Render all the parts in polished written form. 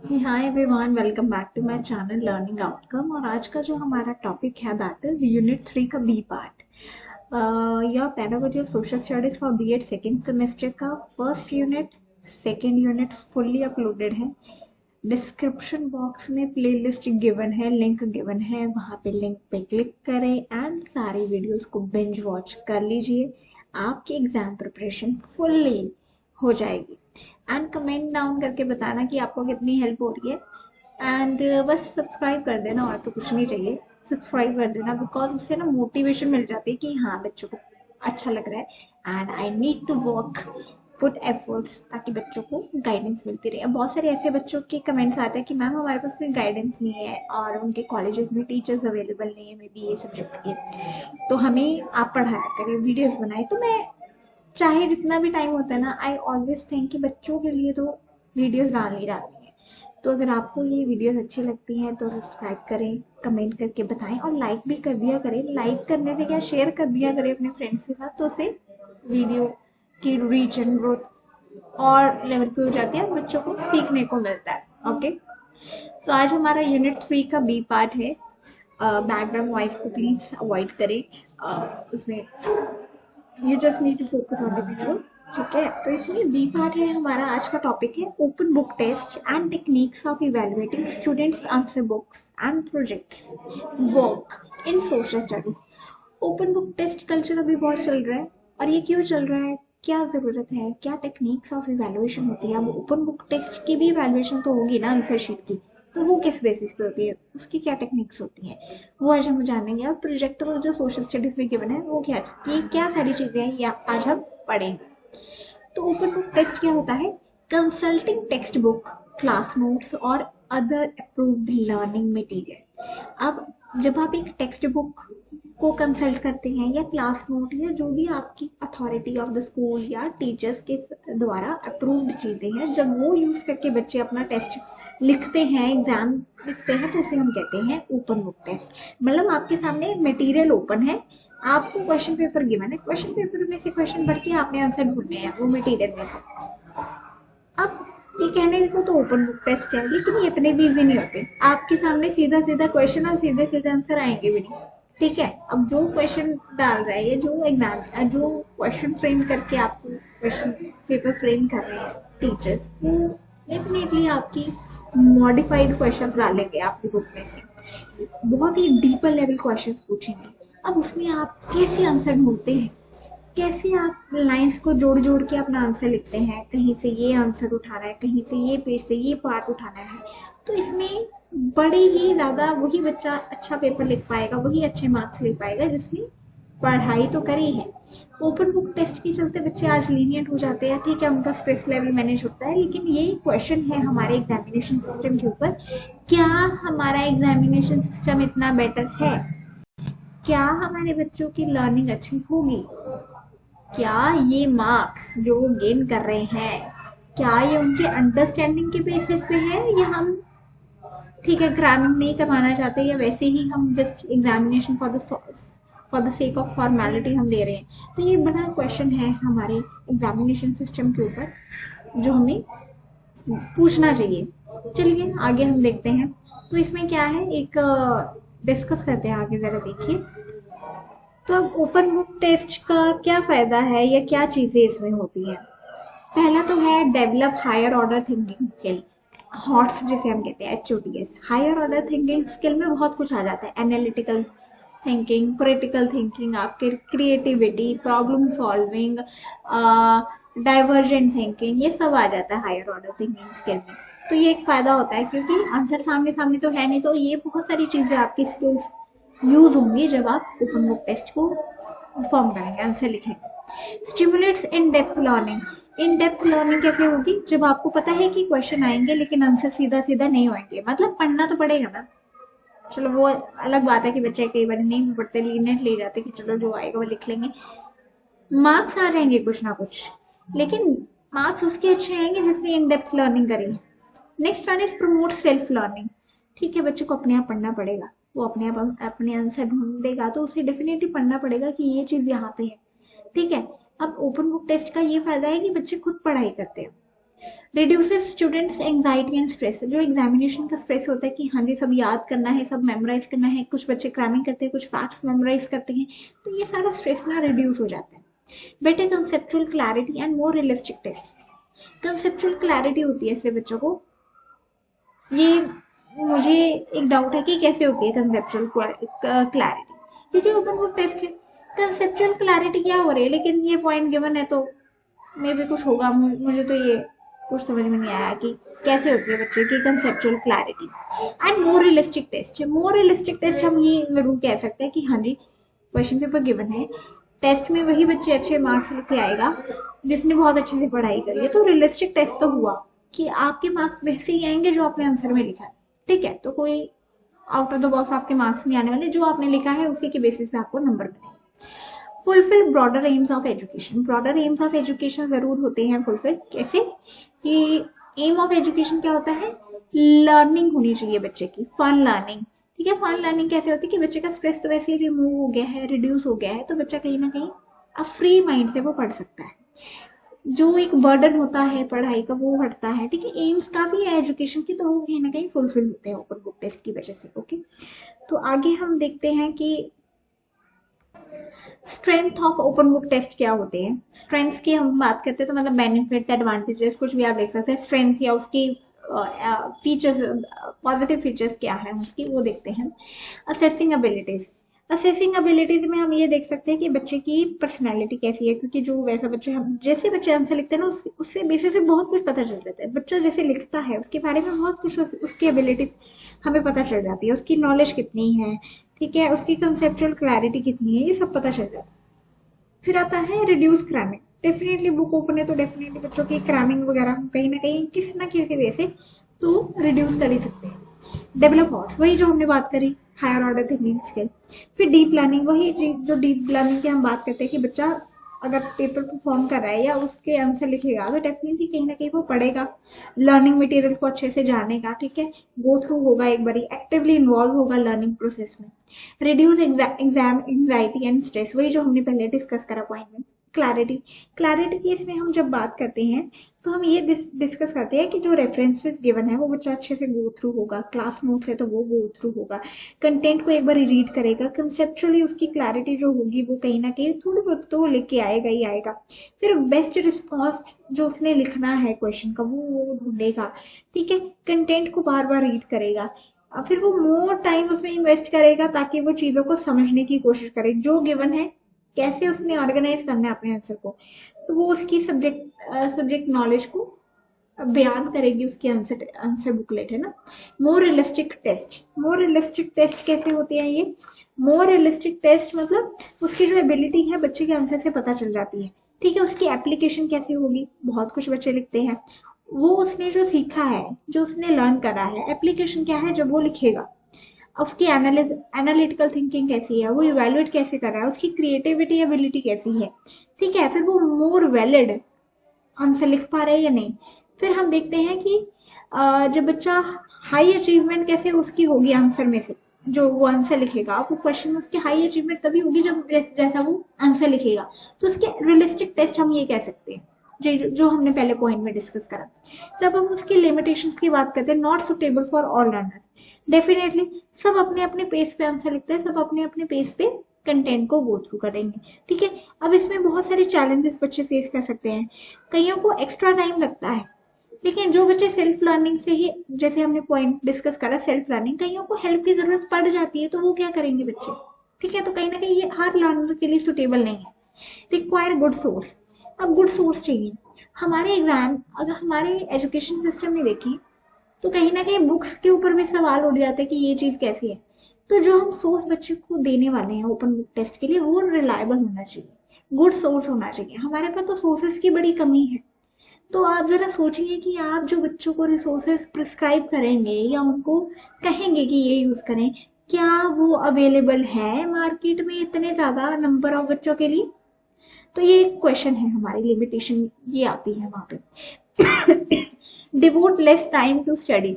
Hi everyone, welcome back to my channel learning outcome. और आज का जो हमारा टॉपिक है दैट इज यूनिट 3 का बी पार्ट, या pedagogy of social studies for BEd second semester का first unit. Second unit fully uploaded है। डिस्क्रिप्शन बॉक्स में प्लेलिस्ट गिवन है, लिंक गिवन है, वहाँ पे लिंक पे क्लिक करें एंड सारी वीडियोस को बिंज वॉच कर लीजिए। आपकी एग्जाम प्रिपरेशन फुल्ली हो जाएगी। एंड कमेंट डाउन करके बताना कि आपको कितनी हेल्प हो रही है। एंड बस सब्सक्राइब कर देना, और तो कुछ नहीं चाहिए। सब्सक्राइब कर देना बिकॉज उससे ना मोटिवेशन मिल जाती है कि हाँ, बच्चों को अच्छा लग रहा है and I need to work put efforts, ताकि बच्चों को गाइडेंस मिलती रहे। अब बहुत सारे ऐसे बच्चों के कमेंट्स आते हैं कि मैम हमारे पास कोई गाइडेंस नहीं है और उनके कॉलेजेस में टीचर्स अवेलेबल नहीं है मे बी ये सब्जेक्ट के, तो हमें आप पढ़ाया करिए, वीडियोस बनाए। तो मैं चाहे जितना भी टाइम होता है ना, आई ऑलवेज थिंक कि बच्चों के लिए तो वीडियोस डालनी डालनी है। तो अगर आपको ये वीडियोस अच्छी लगती हैं तो सब्सक्राइब करें, कमेंट करके बताएं और लाइक भी कर दिया करें। लाइक करने से क्या, शेयर कर दिया करें अपने फ्रेंड्स के साथ, तो उससे वीडियो की रीच एंड ग्रोथ और लेवल पे हो जाती है, बच्चों को सीखने को मिलता है। ओके, तो आज हमारा यूनिट 3 का बी पार्ट है। बैकग्राउंड वॉइस को प्लीज अवॉइड करें। उसमें you just need to focus on the video. ठीक है, तो इसमें बी पार्ट है हमारा। आज का टॉपिक है open book test and techniques of evaluating students answer books and projects work in social studies. Open book test culture अभी बहुत चल रहा है, और ये क्यों चल रहा है, क्या जरूरत है, क्या टेक्निक्स ऑफ इवेलुएशन होती है। अब ओपन बुक टेस्ट की भी इवेलुएशन तो होगी ना आंसर शीट की, तो वो किस बेसिस पे होती है, उसकी क्या टेक्निक्स होती हैं, वो आज हम जानेंगे। और प्रोजेक्ट में जो सोशल स्टडीज में गिवन है वो क्या, ये क्या सारी चीजें हैं, ये आज हम पढ़ेंगे। तो ओपन बुक टेस्ट क्या होता है? Consulting text book, class notes और अदर अप्रूव्ड लर्निंग मटेरियल। अब जब आप एक टेक्स्ट बुक को कंसल्ट करते हैं या क्लास नोट या जो भी आपकी अथॉरिटी ऑफ द स्कूल या टीचर्स के द्वारा अप्रूव्ड चीजें हैं, जब वो यूज करके बच्चे अपना टेस्ट लिखते हैं, एग्जाम लिखते हैं, तो उसे हम कहते हैं ओपन बुक टेस्ट। मतलब आपके सामने मटेरियल ओपन है, आपको क्वेश्चन पेपर गिवन है, क्वेश्चन पेपर में से क्वेश्चन पढ़ के आपने आंसर ढूंढने हैं वो मटेरियल में से। अब ये कहने को तो ओपन बुक टेस्ट है, लेकिन ये इतने भी इजी नहीं होते। आपके सामने सीधा सीधा क्वेश्चन और सीधे सीधे आंसर आएंगे भी नहीं। ठीक है, अब जो क्वेश्चन डाल रहा है, ये जो एग्जाम जो क्वेश्चन फ्रेम करके आपको क्वेश्चन पेपर फ्रेम कर रहे हैं टीचर्स, वो डेफिनेटली आपकी मॉडिफाइड क्वेश्चंस डालेंगे आपकी बुक में से, बहुत ही डीपर लेवल क्वेश्चंस पूछेंगे। अब उसमें आप कैसे आंसर ढूंढते हैं, कैसे आप लाइंस को जोड़ जोड़ के अपना आंसर लिखते हैं, कहीं से ये आंसर उठाना है, कहीं से ये पेज से ये पार्ट उठाना है, तो इसमें बड़े ही ज्यादा वही बच्चा अच्छा पेपर लिख पाएगा, वही अच्छे मार्क्स ले पाएगा जिसने पढ़ाई तो करी है। ओपन बुक टेस्ट के चलते बच्चे आज लीनियंट हो जाते हैं, ठीक है, उनका स्ट्रेस लेवल मैनेज होता है, लेकिन ये क्वेश्चन है हमारे एग्जामिनेशन सिस्टम के ऊपर। क्या हमारा एग्जामिनेशन सिस्टम इतना बेटर है? क्या हमारे बच्चों की लर्निंग अच्छी होगी? क्या ये मार्क्स जो वो गेन कर रहे हैं, क्या ये उनके अंडरस्टैंडिंग के बेसिस पे है, या हम ठीक है क्रैमिंग नहीं करवाना चाहते, या वैसे ही हम just examination for the sake of formality हम ले रहे हैं। तो ये बड़ा क्वेश्चन है हमारे एग्जामिनेशन सिस्टम के ऊपर जो हमें पूछना चाहिए। चलिए आगे हम देखते हैं। तो इसमें क्या है, एक डिस्कस करते हैं आगे, जरा देखिए। तो अब ओपन बुक टेस्ट का क्या फायदा है या क्या चीजें इसमें होती हैं? पहला तो है develop higher order thinking skill, HOTS जिसे हम कहते हैं, HOTS। Higher order thinking skill में बहुत कुछ आ जाता है, एनालिटिकल थिंकिंग, क्रिटिकल थिंकिंग, आपके creativity, problem solving, divergent thinking, ये सब आ जाता है हायर ऑर्डर थिंकिंग स्किल में। तो ये एक फायदा होता है, क्योंकि आंसर सामने सामने तो है नहीं, तो ये बहुत सारी चीजें आपकी स्किल्स यूज होंगी जब आप ओपन बुक टेस्ट को परफॉर्म करेंगे, आंसर लिखेंगे। Stimulates in depth learning. In depth learning कैसे होगी? जब आपको पता है कि क्वेश्चन आएंगे लेकिन आंसर सीधा सीधा नहीं होंगे, मतलब पढ़ना तो पड़ेगा ना। चलो वो अलग बात है कि बच्चे कई बार नहीं भी पढ़ते, लीनेट ले जाते कि चलो जो आएगा वो लिख लेंगे, मार्क्स आ जाएंगे कुछ ना कुछ, लेकिन मार्क्स उसके अच्छे आएंगे जिसने इन डेप्थ लर्निंग करी है। Next one is promote self learning. ठीक है, बच्चे को अपने आप पढ़ना पड़ेगा, वो अपने आप अपने आंसर ढूंढेगा, तो उसे डेफिनेटली पढ़ना पड़ेगा कि ये चीज यहाँ पे है। ठीक है, अब ओपन बुक टेस्ट का ये फायदा है कि बच्चे खुद पढ़ाई करते हैं, reduces students anxiety and stress, जो एग्जामिनेशन का स्ट्रेस होता है कि हाँ जी सब याद करना है, सब मेमोराइज करना है, कुछ बच्चे क्रैमिंग करते हैं, कुछ फैक्ट्स मेमोराइज करते हैं, तो ये सारा स्ट्रेस ना रिड्यूस हो जाता है। Better conceptual clarity and more realistic test, conceptual clarity होती है इसलिए बच्चों को, ये मुझे एक डाउट है कि कैसे होती है कंसेप्चुअल क्लैरिटी, क्योंकि ओपन बुक टेस्ट है, कंसेप्चुअल क्लैरिटी क्या हो रही है, लेकिन ये पॉइंट गिवन है तो मे भी कुछ होगा, मुझे तो ये कुछ समझ में नहीं आया कि कैसे होती है बच्चे की conceptual clarity. And more realistic test, more realistic test हम ये जरूर कह सकते हैं कि हाँ जी क्वेश्चन पेपर गिवन है, टेस्ट में वही बच्चे अच्छे मार्क्स लेके आएगा जिसने बहुत अच्छे से पढ़ाई करी है, तो रियलिस्टिक टेस्ट तो हुआ कि आपके मार्क्स वैसे ही आएंगे जो आपने आंसर में लिखा है, ठीक है, तो कोई आउट ऑफ द बॉक्स आपके मार्क्स नहीं आने वाले, जो आपने लिखा है उसी के बेसिस पे आपको नंबर मिलेंगे। Fulfil broader AIIMS of education, broader AIIMS of education जरूर होते हैं फुलफिल, कैसे कि एम ऑफ एजुकेशन क्या होता है, लर्निंग होनी चाहिए बच्चे की, फन लर्निंग, ठीक है, फन लर्निंग कैसे होती है कि बच्चे का स्ट्रेस तो वैसे ही रिमूव हो गया है, रिड्यूस हो गया है, तो बच्चा कहीं ना कहीं अब फ्री माइंड से वो पढ़ सकता है, जो एक बर्डन होता है पढ़ाई का वो हटता है, ठीक है, एम्स काफी है एजुकेशन की, तो वो कहीं ना कहीं फुलफिल होते हैं ओपन बुक टेस्ट की वजह से। ओके, तो आगे हम देखते हैं कि strength of open book test क्या होते हैं। स्ट्रेंथ्स की हम बात करते हैं तो मतलब बेनिफिट्स एडवांटेजेस कुछ भी आप देख सकते हैं, स्ट्रेंथ या उसकी फीचर्स, पॉजिटिव फीचर्स क्या है उसकी, वो देखते हैं। असेसिंग एबिलिटीज, असेसिंग एबिलिटीज में हम ये देख सकते हैं कि बच्चे की पर्सनैलिटी कैसी है, क्योंकि जो वैसा बच्चे हम जैसे बच्चे आंसर लिखते हैं ना उससे बेसिस से बहुत कुछ पता चल जाता है, बच्चा जैसे लिखता है उसके बारे में बहुत कुछ उसकी एबिलिटी हमें पता चल जाती है, उसकी नॉलेज कितनी है, ठीक है, उसकी कंसेप्चुअल क्लैरिटी कितनी है, ये सब पता चल जाता है। फिर आता है reduce cramming, definitely book open है तो डेफिनेटली बच्चों की क्रैमिंग वगैरह हम कहीं ना कहीं किसी ना किसी वे से तो रिड्यूस कर ही सकते हैं। डेवलप थॉट्स, वही जो हमने बात करी हायर ऑर्डर थिंकिंग स्किल। फिर डीप लर्निंग, वही जो डीप लर्निंग की हम बात करते हैं कि बच्चा अगर पेपर परफॉर्म कर रहा है या उसके आंसर लिखेगा तो डेफिनेटली कहीं ना कहीं वो पढ़ेगा, लर्निंग मटेरियल को अच्छे से जानेगा, ठीक है, गो थ्रू होगा, एक बारी एक्टिवली इन्वॉल्व होगा लर्निंग प्रोसेस में। Reduce exam anxiety and stress, वही जो हमने पहले डिस्कस करा पॉइंट में। क्लैरिटी, क्लैरिटी की इसमें हम जब बात करते हैं तो हम ये डिस्कस करते हैं कि जो रेफरेंसेस गिवन है वो बच्चा अच्छे से गो थ्रू होगा, क्लास नोट्स है तो वो गो थ्रू होगा, कंटेंट को एक बार रीड करेगा, कंसेप्चुअली उसकी क्लैरिटी जो होगी वो कहीं ना कहीं थोड़ी बहुत तो वो लेके आएगा ही आएगा। फिर बेस्ट रिस्पॉन्स जो उसने लिखना है क्वेश्चन का वो ढूंढेगा, ठीक है, कंटेंट को बार बार रीड करेगा, फिर वो मोर टाइम उसमें इन्वेस्ट करेगा ताकि वो चीजों को समझने की कोशिश करे, जो गिवन है कैसे उसने ऑर्गेनाइज करना है अपने आंसर को, तो वो उसकी सब्जेक्ट नॉलेज को बयान करेगी उसकी आंसर आंसर बुकलेट, है ना। More realistic test, more realistic test कैसे होती है ये, मोर रियलिस्टिक टेस्ट मतलब उसकी जो एबिलिटी है बच्चे के आंसर से पता चल जाती है, ठीक है, उसकी एप्लीकेशन कैसी होगी, बहुत कुछ बच्चे लिखते हैं, वो उसने जो सीखा है, जो उसने लर्न करा है, एप्लीकेशन क्या है जब वो लिखेगा, उसकी एनालिटिकल थिंकिंग कैसी है, वो इवेल्युएट कैसे कर रहा है, उसकी क्रिएटिविटी एबिलिटी कैसी है, ठीक है, फिर वो मोर वैलिड आंसर लिख पा रहे हैं या नहीं। फिर हम देखते हैं कि जब बच्चा हाई अचीवमेंट कैसे उसकी होगी आंसर में से, जो वो आंसर लिखेगा वो क्वेश्चन में उसकी हाई अचीवमेंट तभी होगी जब जैसा वो आंसर लिखेगा, तो उसके रियलिस्टिक टेस्ट हम ये कह सकते हैं, जो हमने पहले पॉइंट में डिस्कस करा। फिर अब हम उसकी लिमिटेशंस की बात करते हैं, not suitable for all learner, definitely सब अपने अपने पेस पे आंसर लिखते हैं, सब अपने अपने पेस पे कंटेंट को गो थ्रू करेंगे, ठीक है। अब इसमें बहुत सारे चैलेंजेस बच्चे फेस कर सकते हैं, कईयों को एक्स्ट्रा टाइम लगता है, लेकिन जो बच्चे सेल्फ लर्निंग से ही, जैसे हमने पॉइंट डिस्कस करा सेल्फ लर्निंग, कईयों को हेल्प की जरूरत पड़ जाती है तो वो क्या करेंगे बच्चे, ठीक है, तो कहीं ना कहीं ये हर लर्नर के लिए सुटेबल नहीं है। रिक्वायर गुड सोर्स, अब गुड सोर्स चाहिए, हमारे एग्जाम अगर हमारे एजुकेशन सिस्टम में देखें तो कहीं ना कहीं बुक्स के ऊपर भी सवाल उठ जाते हैं कि ये चीज कैसी है, तो जो हम सोर्स बच्चे को देने वाले हैं ओपन बुक टेस्ट के लिए वो रिलायबल होना चाहिए, गुड सोर्स होना चाहिए। हमारे पास तो सोर्सेज की बड़ी कमी है, तो आप जरा सोचिए कि आप जो बच्चों को रिसोर्सेज प्रिस्क्राइब करेंगे या उनको कहेंगे कि ये यूज करें, क्या वो अवेलेबल है मार्केट में इतने ज्यादा नंबर ऑफ बच्चों के लिए, तो ये एक क्वेश्चन है, हमारी लिमिटेशन ये आती है वहां पे। Devote less time to studies,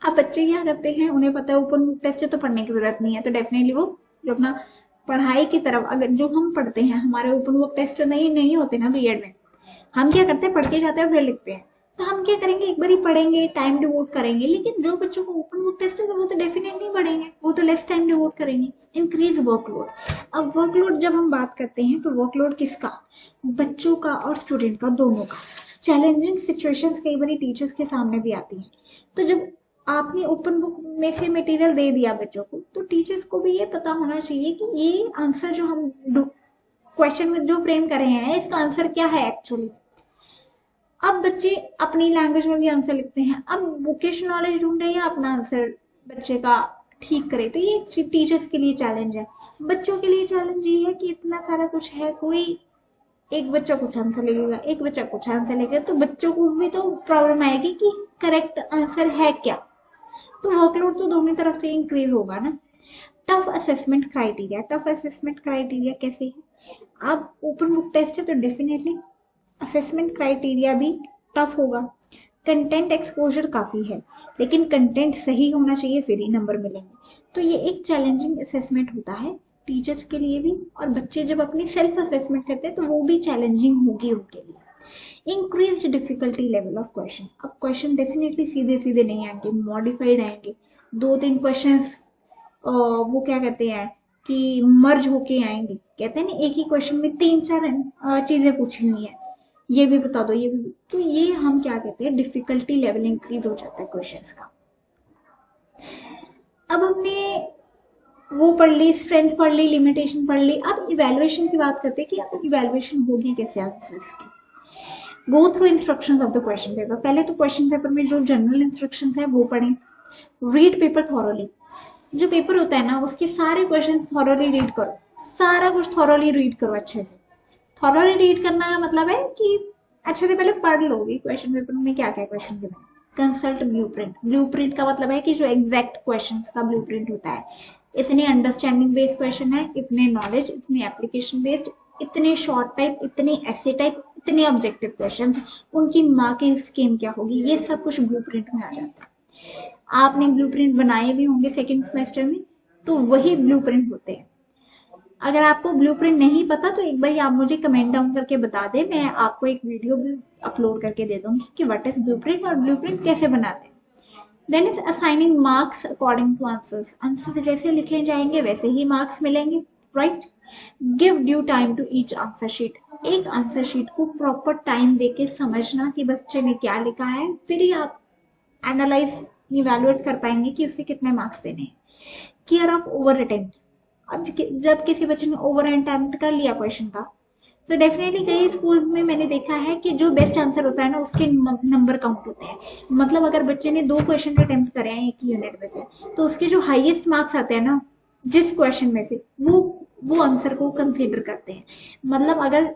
अब बच्चे क्या करते हैं, उन्हें पता है ओपन बुक टेस्ट है तो पढ़ने की जरूरत नहीं है, तो डेफिनेटली वो जो अपना पढ़ाई की तरफ, अगर जो हम पढ़ते हैं हमारे ओपन बुक टेस्ट नहीं नहीं होते ना बीएड में, हम क्या करते हैं, पढ़ के जाते हैं फिर लिखते हैं। तो हम क्या करेंगे, एक बार ही पढ़ेंगे, टाइम डिवोट करेंगे। लेकिन जो बच्चों को ओपन बुक टेस्ट है वो तो डेफिनेटली पढ़ेंगे, वो तो लेस टाइम डिवोट करेंगे। Increase workload. अब वर्कलोड जब हम बात करते हैं तो वर्कलोड किसका, बच्चों का और स्टूडेंट का, दोनों का। चैलेंजिंग सिचुएशंस कई बार टीचर्स के सामने भी आती हैं। तो जब आपने ओपन बुक में से मटेरियल दे दिया बच्चों को, तो टीचर्स को भी ये पता होना चाहिए कि ये आंसर जो हम क्वेश्चन में जो फ्रेम कर रहे हैं इसका आंसर क्या है एक्चुअली। अब बच्चे अपनी लैंग्वेज में भी आंसर लिखते हैं, अब बुकिश नॉलेज ढूंढे या अपना आंसर बच्चे का ठीक करे। तो ये टीचर्स के लिए चैलेंज है। बच्चों के लिए चैलेंज ये है कि इतना सारा कुछ है, कोई एक बच्चा कुछ आंसर लिखेगा, एक बच्चा कुछ आंसर लिखेगा, तो बच्चों को भी तो प्रॉब्लम आएगी कि करेक्ट आंसर है क्या। तो वर्कलोड तो दोनों तरफ से इंक्रीज होगा ना। Tough assessment criteria. Tough assessment criteria कैसे है, अब ओपन बुक टेस्ट है तो डेफिनेटली असेसमेंट क्राइटेरिया भी टफ होगा। कंटेंट एक्सपोजर काफी है, लेकिन कंटेंट सही होना चाहिए, फिर ही नंबर मिलेंगे। तो ये एक चैलेंजिंग असेसमेंट होता है टीचर्स के लिए भी, और बच्चे जब अपनी सेल्फ असेसमेंट करते हैं तो वो भी चैलेंजिंग होगी उनके लिए। Increased difficulty level of question. अब क्वेश्चन डेफिनेटली सीधे सीधे नहीं आएंगे, मॉडिफाइड आएंगे। 2-3 क्वेश्चंस वो क्या कहते हैं कि मर्ज होके आएंगे। कहते हैं ना, एक ही क्वेश्चन में 3-4 चीजें पूछी हुई है, ये भी बता दो, ये भी। तो ये हम क्या कहते हैं, डिफिकल्टी लेवल इंक्रीज हो जाता है क्वेश्चंस का। अब हमने वो पढ़ ली, स्ट्रेंथ पढ़ ली, लिमिटेशन पढ़ ली। अब इवैल्यूएशन की बात करते हैं कि अब इवैल्यूएशन होगी कैसे आंसर्स की। Go through instructions of the question paper. पहले तो क्वेश्चन पेपर में जो जनरल इंस्ट्रक्शंस है वो पढ़ें। Read paper thoroughly. जो पेपर होता है ना उसके सारे क्वेश्चन थॉरोली रीड करो, सारा कुछ थॉरोली रीड करो अच्छे से। थॉरोली रीड करना का मतलब है कि अच्छे से पहले पढ़ लो कि क्वेश्चन पेपर में क्या क्या क्वेश्चन गिवन है। Consult blueprint. ब्लूप्रिंट का मतलब है कि जो एग्जैक्ट क्वेश्चंस का ब्लूप्रिंट होता है, इतने अंडरस्टैंडिंग बेस्ड क्वेश्चन है, इतने नॉलेज, इतने एप्लीकेशन बेस्ड, इतने शॉर्ट टाइप, इतने ऐसे टाइप, इतने ऑब्जेक्टिव क्वेश्चंस, उनकी मार्किंग स्कीम क्या होगी, ये सब कुछ ब्लूप्रिंट में आ जाता है। आपने ब्लूप्रिंट बनाए भी होंगे सेकेंड सेमेस्टर में, तो वही ब्लूप्रिंट होते हैं। अगर आपको ब्लूप्रिंट नहीं पता तो एक बार आप मुझे कमेंट डाउन करके बता दें, मैं आपको एक वीडियो भी अपलोड करके दे दूंगी कि व्हाट इज ब्लूप्रिंट और ब्लूप्रिंट कैसे बनाते हैं। Then is assigning marks according to answers. Answer जैसे लिखे जाएंगे वैसे ही मार्क्स मिलेंगे, right. Give due time to each answer sheet. एक आंसर शीट को प्रॉपर टाइम देके समझना कि बच्चे ने क्या लिखा है, फिर ही आप एनालाइज इवैल्यूएट कर पाएंगे कि उसे कितने मार्क्स देने हैं। Care of over attempt. अब जब किसी बच्चे ने ओवर अटेम्प्ट कर लिया क्वेश्चन का, तो डेफिनेटली कई स्कूल में मैंने देखा है कि जो बेस्ट आंसर होता है ना उसके नंबर काउंट होते हैं। मतलब अगर बच्चे ने 2 क्वेश्चन अटेम्प्ट करे हैं एक यूनिट में से, तो उसके जो हाईएस्ट मार्क्स आते हैं ना जिस क्वेश्चन में से, वो आंसर को कंसीडर करते हैं। मतलब अगर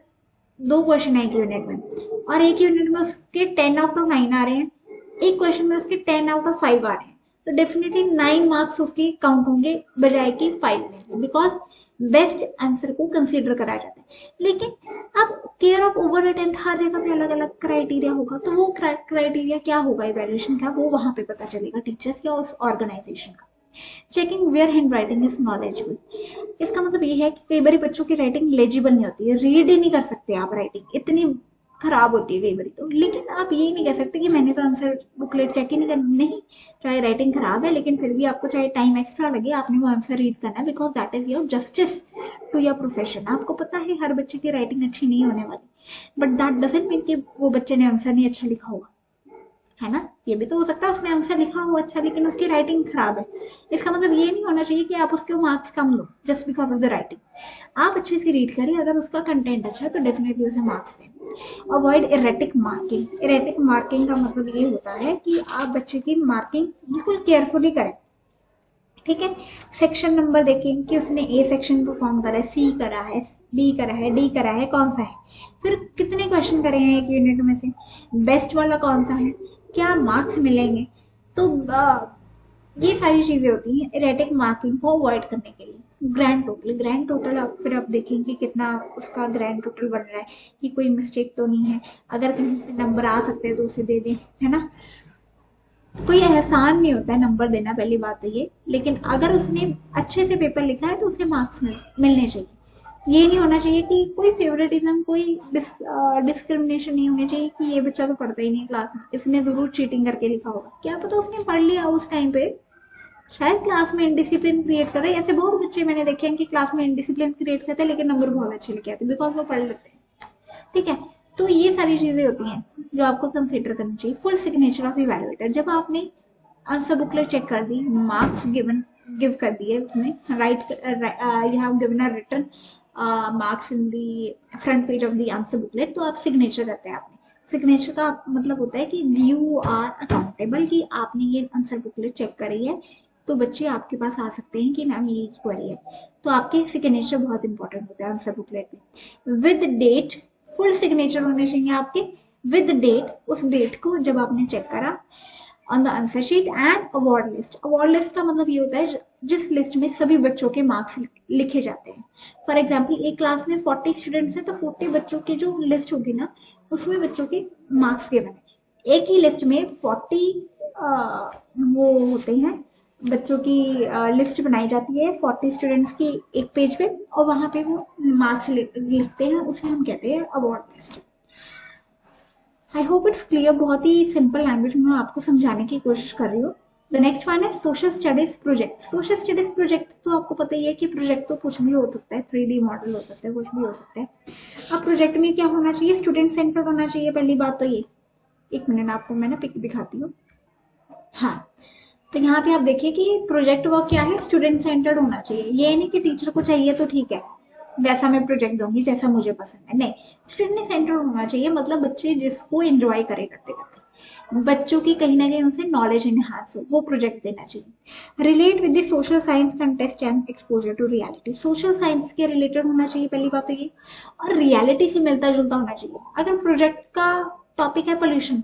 2 क्वेश्चन है एक यूनिट में और एक यूनिट में उसके 10 आउट ऑफ 9 आ रहे हैं, एक क्वेश्चन में उसके 10 आउट ऑफ 5 आ रहे हैं, तो डेफिनेटली 9 मार्क्स उसके काउंट होंगे बजाय कि 5 में, बिकॉज बेस्ट आंसर को कंसीडर करा जाता है। लेकिन अब केयर ऑफ ओवर अटेम्प्ट हर जगह पे अलग अलग क्राइटेरिया होगा, तो वो क्राइटेरिया क्या होगा इवैल्यूएशन का, वो वहां पे पता चलेगा टीचर्स या उस ऑर्गेनाइजेशन का। Checking where handwriting is knowledgeable. इसका मतलब ये है कि कई बार बच्चों की राइटिंग लेजिबल नहीं होती है, रीड ही नहीं कर सकते आप, राइटिंग इतनी खराब होती है कई बार तो। लेकिन आप ये नहीं कह सकते कि मैंने तो आंसर बुकलेट चेक ही नहीं करनी, नहीं। चाहे राइटिंग खराब है लेकिन फिर भी आपको चाहे टाइम एक्स्ट्रा लगे, आपने वो आंसर रीड करना है, because that is your justice to your profession. आपको पता है हर बच्चे की राइटिंग अच्छी नहीं होने वाली, बट दैट डजंट मीन कि वो बच्चे ने आंसर नहीं अच्छा लिखा होगा, है ना। ये भी तो हो सकता है उसने आंसर लिखा हो अच्छा लेकिन उसकी राइटिंग खराब है। इसका मतलब ये नहीं होना चाहिए कि आप उसके marks come low just because of the writing. आप अच्छे से रीड करें, अगर उसका कंटेंट अच्छा है तो डेफिनेटली उसे मार्क्स दें। Avoid erratic marking. Erratic marking का मतलब ये होता है कि आप बच्चे की मार्किंग बिल्कुल केयरफुली करें, ठीक है। सेक्शन नंबर देखें कि उसने ए सेक्शन परफॉर्म करा है, सी करा है, बी करा है, डी करा है, कौन सा है, फिर कितने क्वेश्चन करे हैं एक यूनिट में से, बेस्ट वाला कौन सा है, क्या मार्क्स मिलेंगे। तो ये सारी चीजें होती हैं इरेटिक मार्किंग को अवॉइड करने के लिए। ग्रैंड टोटल आप फिर आप देखेंगे कितना उसका ग्रैंड टोटल बन रहा है, कि कोई मिस्टेक तो नहीं है, अगर कहीं नंबर आ सकते हैं तो उसे दे दें, है ना। कोई एहसान नहीं होता है नंबर देना, पहली बात तो ये, लेकिन अगर उसने अच्छे से पेपर लिखा है तो उसे मार्क्स मिलने चाहिए। ये नहीं होना चाहिए कि कोई फेवरेटिज्म, कोई डिस्क्रिमिनेशन नहीं होनी चाहिए कि ये बच्चा तो पढ़ता ही नहीं क्लास में, इसने जरूर चीटिंग करके लिखा होगा। क्या पता उसने पढ़ लिया उस टाइम पे, शायद क्लास में इनडिसिप्लिन क्रिएट कर रहे हैं। ऐसे बहुत बच्चे मैंने देखे हैं कि क्लास में इनडिसिप्लिन क्रिएट करते हैं लेकिन नंबर बहुत अच्छे लेके आते हैं बिकॉज वो पढ़ लेते हैं। ठीक है, तो ये सारी चीजें होती हैं जो आपको कंसिडर करनी चाहिए। फुल सिग्नेचर ऑफ इवैल्यूएटर, जब आपने आंसर बुकलेट चेक कर दी, मार्क्स गिव कर दिए उसमें, right you have given a written marks in the front page of the answer booklet, तो आप सिग्नेचर करते हैं। आपने सिग्नेचर का मतलब होता है कि यू आर अकाउंटेबल, कि आपने ये आंसर बुकलेट चेक करी है, तो बच्चे आपके पास आ सकते हैं कि मैम ये क्वेरी है। तो आपके सिग्नेचर बहुत इंपॉर्टेंट होते हैं आंसर बुकलेट में। विद डेट, फुल सिग्नेचर होने चाहिए आपके विद डेट, उस डेट को जब आपने चेक करा on the answer sheet. And award list, award list का मतलब ये होता है जिस लिस्ट में सभी बच्चों के मार्क्स लिखे जाते हैं। फॉर एग्जाम्पल एक क्लास में 40 स्टूडेंट्स हैं तो 40 बच्चों की जो लिस्ट होगी ना, उसमें बच्चों के मार्क्स गिवन है। एक ही लिस्ट में 40 वो होते हैं बच्चों की लिस्ट बनाई जाती है 40 स्टूडेंट्स की एक पेज पे, और वहां पे वो मार्क्स लिखते हैं, उसे हम कहते हैं award list. I hope it's clear, बहुत ही सिंपल लैंग्वेज में आपको समझाने की कोशिश कर रही हूँ। द नेक्स्ट वन है social studies project. Social studies project तो आपको पता ही है कि प्रोजेक्ट तो कुछ भी हो सकता है, 3D मॉडल हो सकता है, कुछ भी हो सकता है। अब प्रोजेक्ट में क्या होना चाहिए, स्टूडेंट सेंटर्ड होना चाहिए। पहली बात तो ये, एक मिनट आपको मैं ना पिक दिखाती हूँ। हाँ, तो यहाँ पे आप देखिए कि प्रोजेक्ट वर्क क्या है, स्टूडेंट सेंटर्ड होना चाहिए। ये नहीं कि टीचर को चाहिए तो ठीक है वैसा मैं प्रोजेक्ट दूंगी जैसा मुझे पसंद है, नहीं, स्टूडेंट सेंटर्ड होना चाहिए। मतलब बच्चे जिसको एंजॉय करे करते करते, बच्चों की कहीं ना कहीं उनसे नॉलेज इनहांस हो, वो प्रोजेक्ट देना चाहिए। Relate with the social science context and exposure to reality, social science के रिलेटेड होना चाहिए पहली बात तो ये, और रियलिटी से मिलता जुलता होना चाहिए। अगर प्रोजेक्ट का टॉपिक है पोल्यूशन,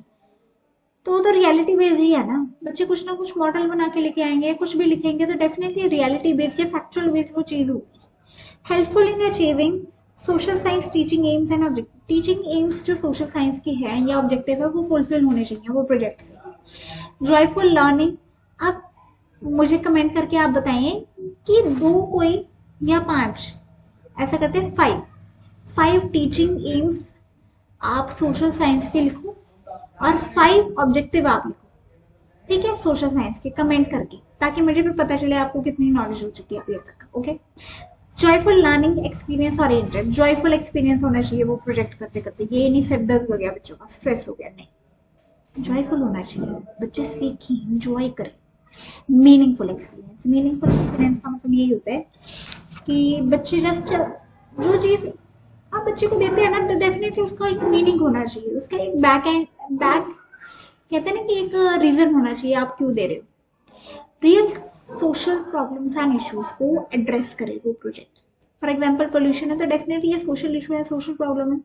तो वो तो रियलिटी बेस्ड ही है ना, बच्चे कुछ ना कुछ मॉडल बना के लेके आएंगे, कुछ भी लिखेंगे, तो डेफिनेटली रियलिटी बेस्ड या फैक्चुअल बेस्ड वो चीज होगी। Helpful in achieving social science teaching AIIMS and objective, teaching AIIMS जो सोशल साइंस की है या ऑब्जेक्टिव है वो फुलफिल होने चाहिए वो प्रोजेक्ट से। जॉयफुल लर्निंग, आप मुझे कमेंट करके आप बताइए कि 2 कोई या 5, ऐसा करते हैं 5 टीचिंग एम्स आप सोशल साइंस के लिखो और 5 ऑब्जेक्टिव आप लिखो, ठीक है, सोशल साइंस के, कमेंट करके, ताकि मुझे भी पता चले आपको कितनी नॉलेज हो चुकी है अभी तक। Okay, joyful learning experience oriented, joyful experience होना चाहिए वो प्रोजेक्ट करते करते, ये नहीं सिर दर्द हो गया बच्चों का, स्ट्रेस हो गया, नहीं, जॉयफुल होना चाहिए, बच्चे सीखें, एंजॉय करें। मीनिंगफुल एक्सपीरियंस, मीनिंगफुल एक्सपीरियंस का मतलब यही होता है कि बच्चे जस्ट जो चीज आप बच्चे को देते हैं ना, तो डेफिनेटली उसका एक मीनिंग होना चाहिए, उसका एक बैक कहते हैं ना कि एक रीजन होना चाहिए आप क्यों दे रहे हो। Real social problems and issues को एड्रेस करे वो प्रोजेक्ट। फॉर एग्जाम्पल पोल्यूशन है तो डेफिनेटली ये सोशल इशू है, सोशल प्रॉब्लम है।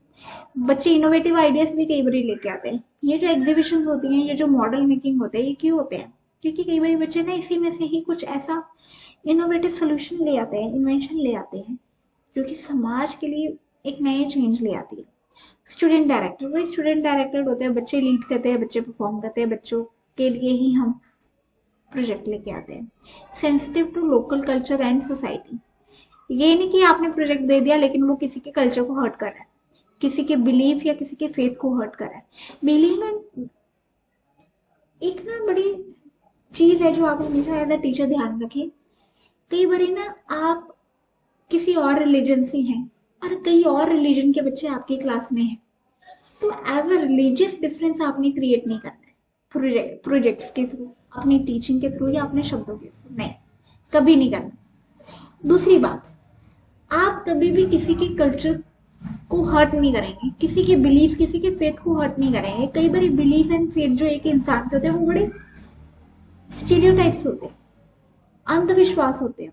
बच्चे इनोवेटिव आइडियाज भी कई बार लेके आते हैं। ये जो एग्जीबिशन होती हैं, ये जो मॉडल मेकिंग होते हैं, ये क्यों होते हैं, क्योंकि कई बार बच्चे ना इसी में से ही कुछ ऐसा इनोवेटिव सोल्यूशन ले आते हैं, इन्वेंशन ले आते हैं जो कि समाज के लिए एक नए चेंज ले आती है। स्टूडेंट डायरेक्टर, वही स्टूडेंट डायरेक्टर होते हैं, बच्चे लीड करते हैं, बच्चे परफॉर्म करते हैं, बच्चों के लिए ही हम प्रोजेक्ट लेके आते हैं। Sensitive to local culture and society, ये नहीं कि आपने प्रोजेक्ट दे दिया लेकिन वो किसी के कल्चर को हर्ट कर रहा है, किसी के बिलीफ या किसी के फेथ को हर्ट कर रहा है। बिलीव में एक ना बड़ी चीज है जो आप हमेशा एज अ टीचर ध्यान रखें। कई बार ना आप किसी और रिलीजन से हैं और कई और रिलीजन के बच्चे आपकी क्लास में हैं, तो एज अ रिलीजियस डिफरेंस आपने क्रिएट नहीं करना है प्रोजेक्ट्स के थ्रू, अपनी टीचिंग के थ्रू या अपने शब्दों के थ्रू, नहीं, कभी नहीं करना। दूसरी बात, आप कभी भी किसी के कल्चर को हर्ट नहीं करेंगे, किसी के बिलीफ, किसी के फेथ को हर्ट नहीं करेंगे। कई बार बिलीफ एंड फेथ जो एक इंसान के होते हैं वो बड़े स्टीरियोटाइप्स होते हैं, अंधविश्वास होते हैं,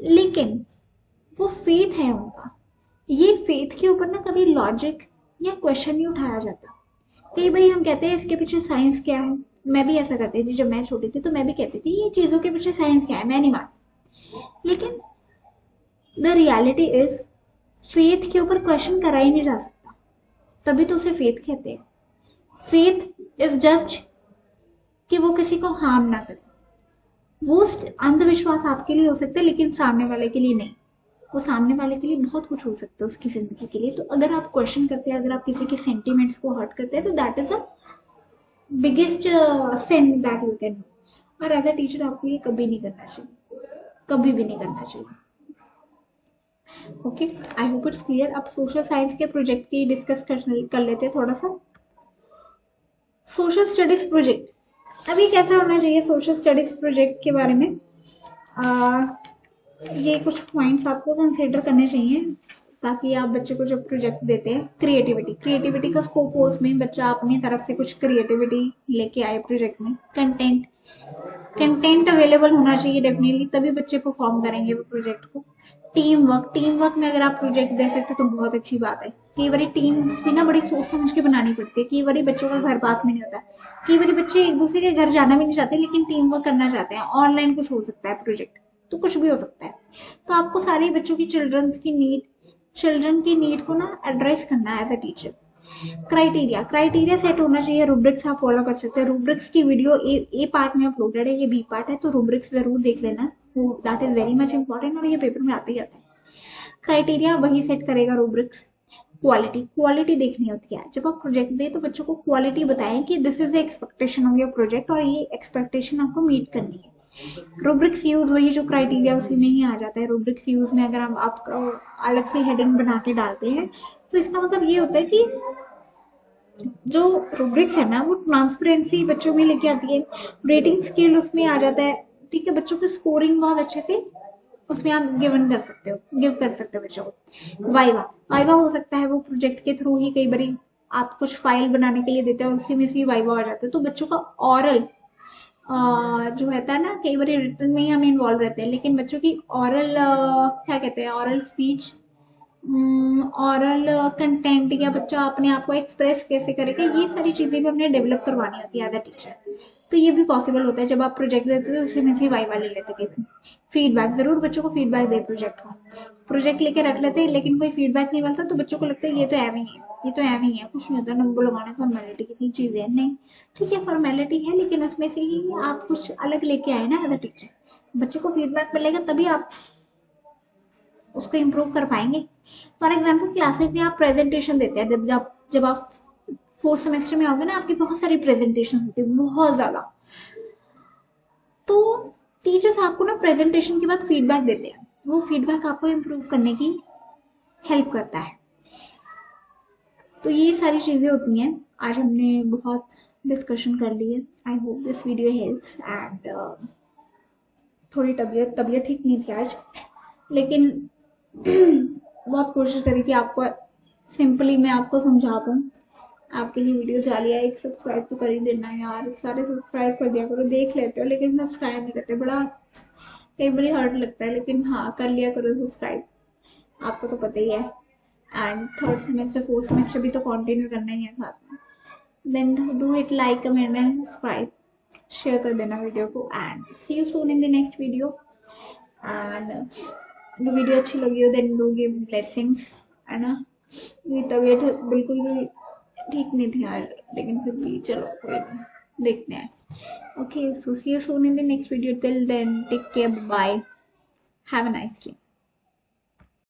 लेकिन वो फेथ है उनका। ये फेथ के ऊपर ना कभी लॉजिक या क्वेश्चन नहीं उठाया जाता। कई बार हम कहते हैं इसके पीछे साइंस क्या है, मैं भी ऐसा करती थी जब मैं छोटी थी, तो मैं भी कहती थी ये चीजों के पीछे साइंस क्या है, मैं नहीं मानती। लेकिन द रियलिटी इज फेथ के ऊपर क्वेश्चन करा ही नहीं जा सकता, तभी तो उसे फेथ कहते हैं। फेथ इज जस्ट कि वो किसी को हार्म ना करे। वो अंधविश्वास आपके लिए हो सकता है लेकिन सामने वाले के लिए नहीं। वो सामने वाले के लिए बहुत कुछ हो सकता है उसकी जिंदगी के लिए। तो अगर आप क्वेश्चन करते हैं, अगर आप किसी के सेंटिमेंट्स को हर्ट करते हैं, तो that is a biggest sin that you can do. और अगर टीचर आपको ये कभी नहीं करना चाहिए, कभी भी नहीं करना चाहिए। Okay, I hope it's clear. अब सोशल साइंस के प्रोजेक्ट की डिस्कस कर लेते हैं थोड़ा सा। सोशल स्टडीज प्रोजेक्ट, अभी कैसा होना चाहिए सोशल स्टडीज प्रोजेक्ट के बारे में, ये कुछ पॉइंट्स आपको कंसिडर करने चाहिए ताकि आप बच्चे को जब प्रोजेक्ट देते हैं, क्रिएटिविटी का स्कोप हो, उसमें बच्चा अपनी तरफ से कुछ क्रिएटिविटी लेके आए प्रोजेक्ट में। कंटेंट अवेलेबल होना चाहिए डेफिनेटली, तभी बच्चे परफॉर्म करेंगे वो प्रोजेक्ट को। टीम वर्क में अगर आप प्रोजेक्ट दे सकते तो बहुत अच्छी बात है। कई बार टीम्स भी ना बड़ी सोच समझ के बनानी पड़ती है। कई बार बच्चों का घर पास में नहीं होता, कई बार बच्चे एक दूसरे के घर जाना भी नहीं चाहते लेकिन टीम वर्क करना चाहते हैं। ऑनलाइन कुछ हो सकता है प्रोजेक्ट, तो कुछ भी हो सकता है। तो आपको सारे बच्चों की चिल्ड्रन की नीड को ना एड्रेस करना है as a teacher. Criteria set होना चाहिए। रूब्रिक्स आप फॉलो कर सकते हैं। रूब्रिक्स की वीडियो ए पार्ट में अपलोडेड है, ये बी पार्ट है, तो रूब्रिक्स जरूर देख लेना, वो that is very much important और ये पेपर में आते ही आता है। क्राइटेरिया वही सेट करेगा रूब्रिक्स। क्वालिटी देखनी होती है। जब आप प्रोजेक्ट दे तो बच्चों को क्वालिटी बताएं कि this is the expectation of your project और ये एक्सपेक्टेशन आपको मीट करनी है। रूब्रिक्स यूज वही जो क्राइटेरिया उसी में ही आ जाता है। रूब्रिक्स यूज में अगर आप अलग से हेडिंग बना के डालते हैं तो इसका मतलब ये होता है कि जो रूब्रिक्स है ना वो ट्रांसपेरेंसी बच्चों में लेके आती है। रेटिंग स्केल उसमें आ जाता है, ठीक है। बच्चों की स्कोरिंग बहुत अच्छे से उसमें आप गिव कर सकते हो बच्चों को। वाइवा हो सकता है वो प्रोजेक्ट के थ्रू ही। कई बार आप कुछ फाइल बनाने के लिए देते हैं और उसी में से वाइवा आ जाता है। तो बच्चों का ऑरल जो रहता है ना, कई बार रिटर्न में ही हम इन्वॉल्व रहते हैं, लेकिन बच्चों की ऑरल क्या कहते हैं, ऑरल स्पीच, ऑरल कंटेंट, या बच्चा अपने आप को एक्सप्रेस कैसे करेगा, ये सारी चीजें भी हमने डेवलप करवानी होती है एज अ टीचर। तो ये भी पॉसिबल होता है जब आप प्रोजेक्ट देते हो उसी में से वाइवा ले लेते हैं। फीडबैक जरूर बच्चों को फीडबैक दे। प्रोजेक्ट लेके रख लेते हैं लेकिन कोई फीडबैक नहीं मिलता तो बच्चों को लगता है ये तो एवं ही है, ये तो एवं ही है, कुछ नहीं होता, नंबर लगाने फॉर्मेलिटी की चीजें नहीं। ठीक है, फॉर्मेलिटी है लेकिन उसमें से ही आप कुछ अलग लेके आए ना एज अ टीचर। बच्चों को फीडबैक मिलेगा तभी आप उसको इम्प्रूव कर पाएंगे। फॉर एग्जाम्पल क्लासेस में आप प्रेजेंटेशन देते हैं, जब आप फोर्थ सेमेस्टर में आओगे ना, आपकी बहुत सारी प्रेजेंटेशन होती है, बहुत ज्यादा। तो टीचर्स आपको ना प्रेजेंटेशन के बाद फीडबैक देते हैं, वो फीडबैक आपको इम्प्रूव करने की हेल्प करता है। तो ये सारी चीजें होती हैं। आज हमने बहुत डिस्कशन कर ली है। I hope this video helps and थोड़ी तबीयत ठीक नहीं थी आज, लेकिन बहुत कोशिश करी कि आपको सिंपली मैं आपको समझा पाऊँ। आपके लिए वीडियो डाली है, एक सब्सक्राइब तो कर ही देना यार, सारे सब्सक्राइब कर दिया करो। देख लेते हो लेकिन सब्सक्राइब नहीं करते, बड़ा कई बार हर्ट लगता है, लेकिन हाँ कर लिया करो सब्सक्राइब, आपको तो पता ही है। And third semester fourth semester भी तो कंटिन्यू करना ही है साथ में। Then do it, like, comment and subscribe, share कर देना वीडियो को। And see you soon in the next video. And video अच्छी लगी हो देन डू गिव ब्लेसिंग्स, है ना। मेरी तबीयत बिल्कुल भी ठीक नहीं थी यार, लेकिन फिर भी चलो कोई नहीं, देखते हैं। Okay, so see you soon in the next video. Till then take care, bye, have a nice day.